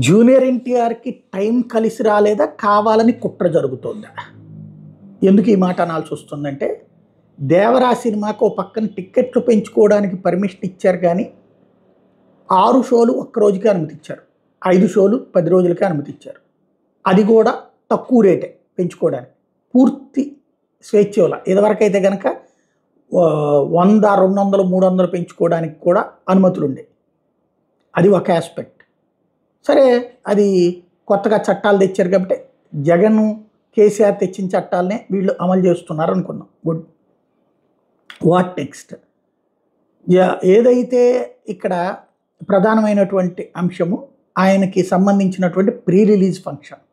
Junior ఎన్టీఆర్కి time కలిసి రాలేదా, కావాలని కుట్ర జరుగుతోందా? ఎందుకు ఈ మాట అనాల్సి వస్తుందంటే, దేవరా సినిమాకు ఓ పక్కన టిక్కెట్లు పెంచుకోవడానికి పర్మిషన్ ఇచ్చారు, కానీ 6 షోలు ఒక్క రోజుకే అనుమతి ఇచ్చారు, 5 షోలు 10 రోజులకే అనుమతి ఇచ్చారు. అది కూడా తక్కువ రేటే పెంచుకోవడానికి, పూర్తి స్వేచ్ఛ వల్ల. ఇదివరకైతే కనుక 100, 200, 300 పెంచుకోవడానికి కూడా అనుమతులు ఉండేవి. అది ఒక ఆస్పెక్ట్. సరే, అది కొత్తగా చట్టాలు తెచ్చారు కాబట్టి జగన్ కేసీఆర్ తెచ్చిన చట్టాలనే వీళ్ళు అమలు చేస్తున్నారు అనుకున్నాం. గుడ్. What next? ఏదైతే ఇక్కడ ప్రధానమైనటువంటి అంశము, ఆయనకి సంబంధించినటువంటి ప్రీ రిలీజ్ ఫంక్షన్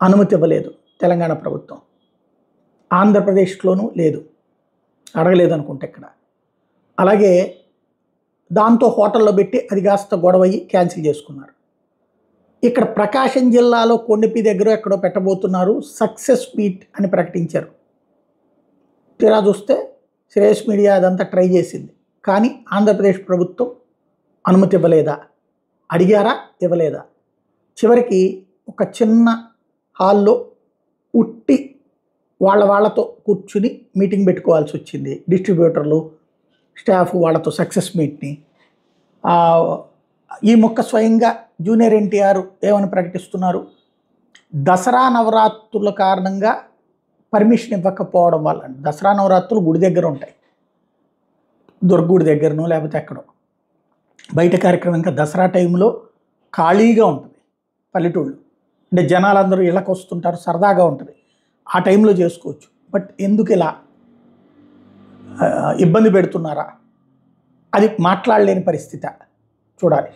అనుమతి ఇవ్వలేదు తెలంగాణ ప్రభుత్వం. ఆంధ్రప్రదేశ్లోనూ లేదు, అడగలేదు అనుకుంటే ఇక్కడ. అలాగే దాంతో హోటల్లో పెట్టి అది కాస్త గొడవయ్యి క్యాన్సిల్ చేసుకున్నారు. ఇక్కడ ప్రకాశం జిల్లాలో కొండపి దగ్గర ఎక్కడో పెట్టబోతున్నారు, సక్సెస్ మీట్ అని ప్రకటించారు. తీరా చూస్తే శ్రేయస్ మీడియా అదంతా ట్రై చేసింది, కానీ ఆంధ్రప్రదేశ్ ప్రభుత్వం అనుమతి ఇవ్వలేదా? అడిగారా? ఇవ్వలేదా? చివరికి ఒక చిన్న హాల్లో ఉట్టి వాళ్ళతో కూర్చుని మీటింగ్ పెట్టుకోవాల్సి వచ్చింది. డిస్ట్రిబ్యూటర్లు, స్టాఫ్ వాళ్ళతో సక్సెస్ మీట్ని. ఈ మొక్క స్వయంగా జూనియర్ ఎన్టీఆర్ ఏమని ప్రకటిస్తున్నారు? దసరా నవరాత్రుల కారణంగా పర్మిషన్ ఇవ్వకపోవడం వల్ల. దసరా నవరాత్రులు గుడి దగ్గర ఉంటాయి, దుర్గుడి దగ్గరనో లేకపోతే ఎక్కడో. బయట కార్యక్రమం ఇంకా దసరా టైంలో ఖాళీగా ఉంటుంది పల్లెటూళ్ళు, అంటే జనాలందరూ ఇళ్ళకి వస్తుంటారు, సరదాగా ఉంటుంది, ఆ టైంలో చేసుకోవచ్చు. బట్ ఎందుకు ఇలా ఇబ్బంది పెడుతున్నారా? అది మాట్లాడలేని పరిస్థితి. చూడాలి.